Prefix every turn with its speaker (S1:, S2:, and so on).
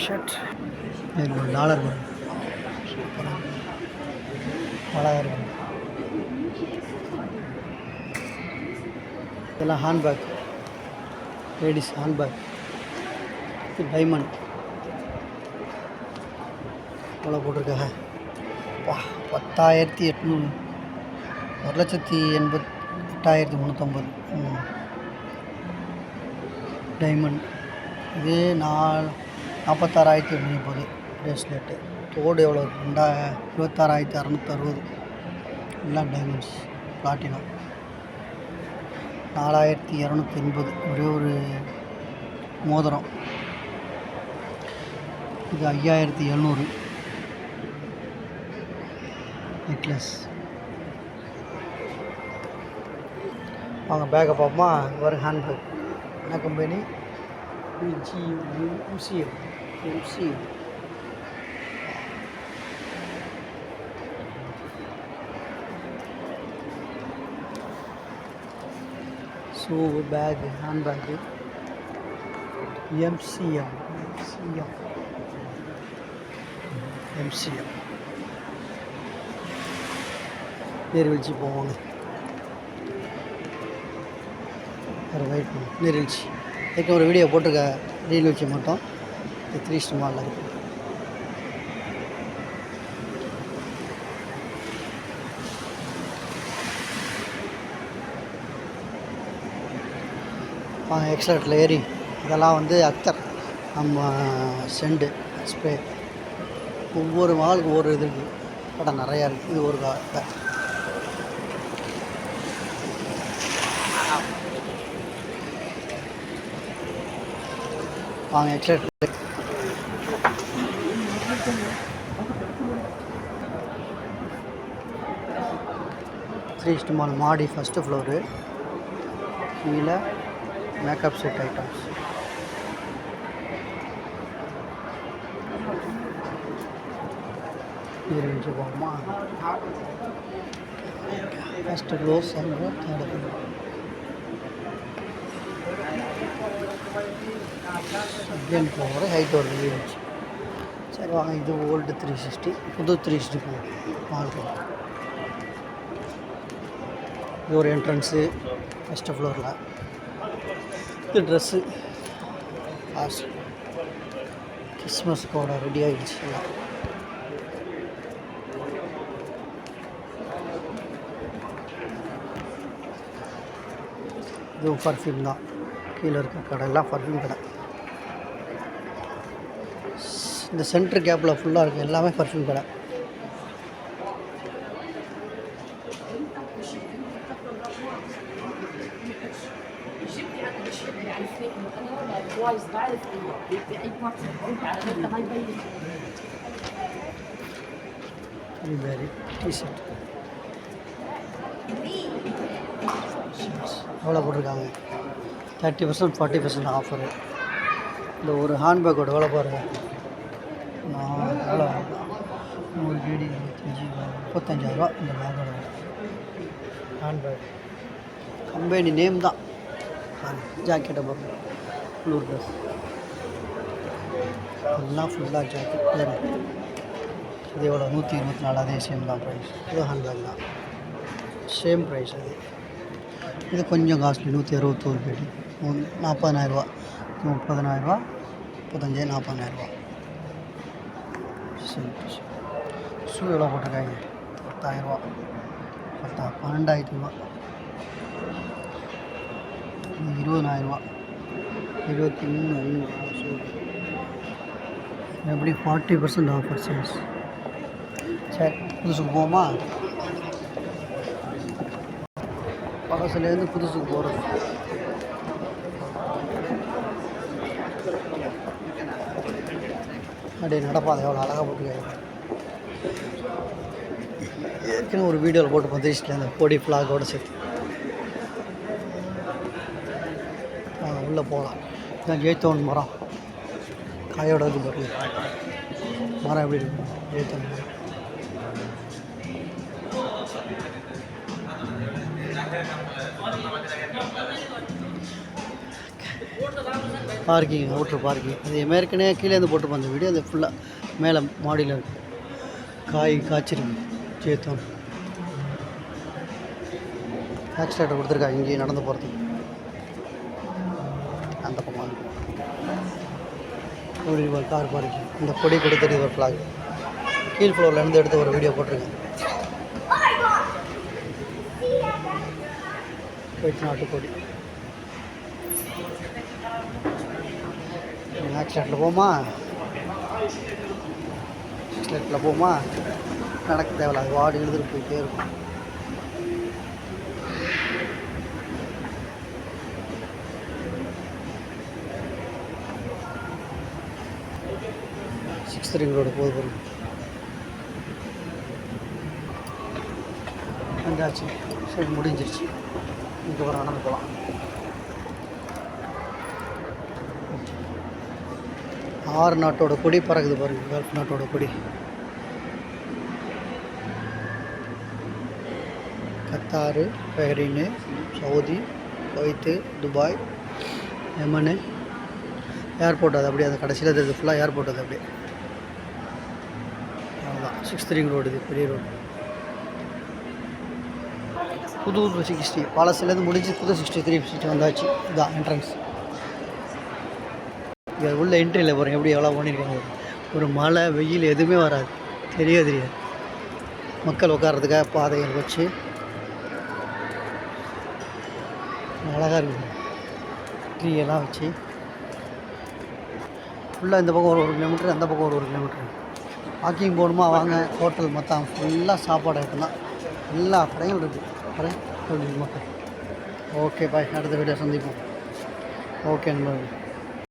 S1: Shirt $1 வரும். சூப்பராக அழகாக இருக்கும். இதெல்லாம் ஹேண்ட்பேக், லேடிஸ் ஹேண்ட்பேக். இது டைமண்ட் எவ்வளோ போட்டிருக்காங்க? 10,800, 1,88,350. டைமண்ட். இது 46,830 பிரேஸ்லெட்டு. தோடு எவ்வளோ? 26,660. எல்லாம் டைமண்ட்ஸ். பிளாட்டினம் 4,280. ஒரே ஒரு மோதிரம். இது 5,700 நெக்லஸ். அவங்க பேக்கை பார்ப்போமா? ஒரு ஹேண்ட்பேக். என்ன கம்பெனி? MCM. ஸோ பேக், ஹேண்ட்பேக்கு MCM. நீர்வீழ்ச்சி போவாங்க. வேறு வெயிட் பண்ணு. நீர்வீழ்ச்சி இதுக்கு ஒரு வீடியோ போட்டிருக்க. நீர்வீழ்ச்சி மட்டும் 3 ஸ்டார் மாலில் இருக்குது. எக்ஸ்ட்ராட்டில் ஏறி இதெல்லாம் வந்து அத்தர் நம்ம செண்டு ஸ்ப்ரே. ஒவ்வொரு மாலுக்கு ஒவ்வொரு இது இருக்குது. கடை நிறையா இருக்குது. இது ஒரு கடை. வாங்க எக்ஸ்ட்ராட்டில் 3 ஸ்டார் மால் மாடி, ஃபஸ்ட்டு ஃப்ளோரு. கீழே மேக்கப் செட் ஐட்டம்ஸ். நீர்வீழ்ச்சி போகுமா? ஃபஸ்ட்டு க்ளோஸ் அங்கே தேர்டு. அகெயின் போகிற ஹைட் ஒரு நீர்வீழ்ச்சி. சரி வாங்க. இது ஓல்டு 360, புது 360 போகும் மாலுக்கு. இது ஒரு என்ட்ரன்ஸு ஃபஸ்ட்டு ஃப்ளோரில். இது ட்ரெஸ்ஸு. கிறிஸ்மஸ் கூட ரெடி ஆகிடுச்சு எல்லாம். இதுவும் பர்ஃப்யூம் தான். கீழே இருக்க கடை எல்லாம் பர்ஃப்யூம் கடை. இந்த சென்டர் கேப்பில் ஃபுல்லாக இருக்குது. எல்லாமே பர்ஃப்யூம் கடை. வெரி டீஷர்ட் எவ்வளோ போட்டிருக்காங்க? 30%, 40% ஆஃபரு. இந்த ஒரு ஹேண்ட்பேக்கோட எவ்வளோ பாருங்க. எவ்வளோ? 100 கேடி 35,000 இந்த பேக்கோட ஹேண்ட்பேக். கம்பெனி நேம் தான். ஜாக்கெட்டை பாருங்க. குளூர் ட்ரெஸ் எல்லாம் ஃபுல்லாக ஜாக்கெட். இது எவ்வளோ? 124. அதே சேம் தான் ப்ரைஸ். இது ஹேண்ட்பேக் தான், சேம் ப்ரைஸ். இது கொஞ்சம் காஸ்ட்லி. 161 கேடி 40,000. 30,000, 35,000, 40,000. சரி. ஷூ எவ்வளோ போட்டிருக்காங்க? 10,000. 12,000. 20,000. 23,000. எப்படி 40% ஆஃபர் சேல்ஸ். சரி புதுசுக்கு போவோமா? பழசுலேருந்து புதுசுக்கு போகிறது. அப்படியே நடப்பாதை எவ்வளோ அழகாக போட்டுருக்காங்க. ஏற்கனவே ஒரு வீடியோவில் போட்டு பார்த்துருச்சுல அந்த பொடி ஃப்ளாகோடு சேர்த்து. உள்ளே போகலாம். இதான் ஜெயத்தோன் மரம். காயோட இருக்குது பாருங்க. மரம் எப்படி இருக்கும்? ஜெயத்தோன் மரம். பார்க்கிங் அவுட்ரு பார்க்கிங். அது ஏற்கனவே கீழேருந்து போட்டிருப்போம் அந்த வீடியோ. அது ஃபுல்லாக மேலே மாடியில் இருக்குது. காய் காய்ச்சிருக்கு ஜேத்தோன். ஆக்சிலேட்டர் கொடுத்துருக்காங்க இங்கேயே நடந்து போகிறதுக்கு. அந்த பக்கம் ஒரு கார் பார்க்கிங். இந்த கொடி கூட தெரியுது ஒரு ஃப்ளாக். கீழ் ஃப்ளோர்லேருந்து எடுத்து ஒரு வீடியோ போட்டிருக்கேன். போயிட்டு நாட்டுக்கோடி. ஆக்சிலேட்டரில் போமா, ஆக்சிலேட்டரில் போமா, நடக்க தேவையில்ல. அது வாடி எழுதுட்டு போயிட்டே இருக்கும். சிக்ஸ்த் ரிங் ரோடு போகுது பாருங்க. வந்தாச்சு. சரி முடிஞ்சிருச்சு. இதுக்கப்புறம் நடந்து போகலாம். ஆறு நாட்டோட கொடி பறக்குது பாருங்கள். கல்ஃப் நாட்டோட கொடி. Qatar, Bahrain, Saudi, Kuwait, Dubai, Yemen. Airport அது அப்படியே. அது கடைசியில் தெரியுது ஃபுல்லாக ஏர்போர்ட். அது அப்படியே அவ்வளோதான். Sixth ring road. இது பெரிய ரோடு. புது 60 பாலசிலேருந்து முடிஞ்சு புது 63 வந்தாச்சு. இதுதான் என்ட்ரன்ஸ். இங்கே உள்ள என்ட்ரியில் பாருங்கள் எப்படி எவ்வளோ பண்ணியிருக்காங்க. ஒரு மழை வெயில் எதுவுமே வராது. தெரியாது. மக்கள் உட்கார்றதுக்காக பாதைகள் வச்சு அழகாக இருக்குது. ட்ரீயெல்லாம் வச்சு ஃபுல்லாக இந்த பக்கம் ஒரு 1 கிலோமீட்டர், அந்த பக்கம் ஒரு கிலோமீட்டர். வாக்கிங் போகணுமா வாங்க. ஹோட்டல் மொத்தம் ஃபுல்லாக சாப்பாடு ஐட்டம் தான். எல்லா கடையும் இருக்குது. மக்கள். Okay bye. அடுத்த வீடியோ சந்திப்போம். ஓகே நண்பர்கள்.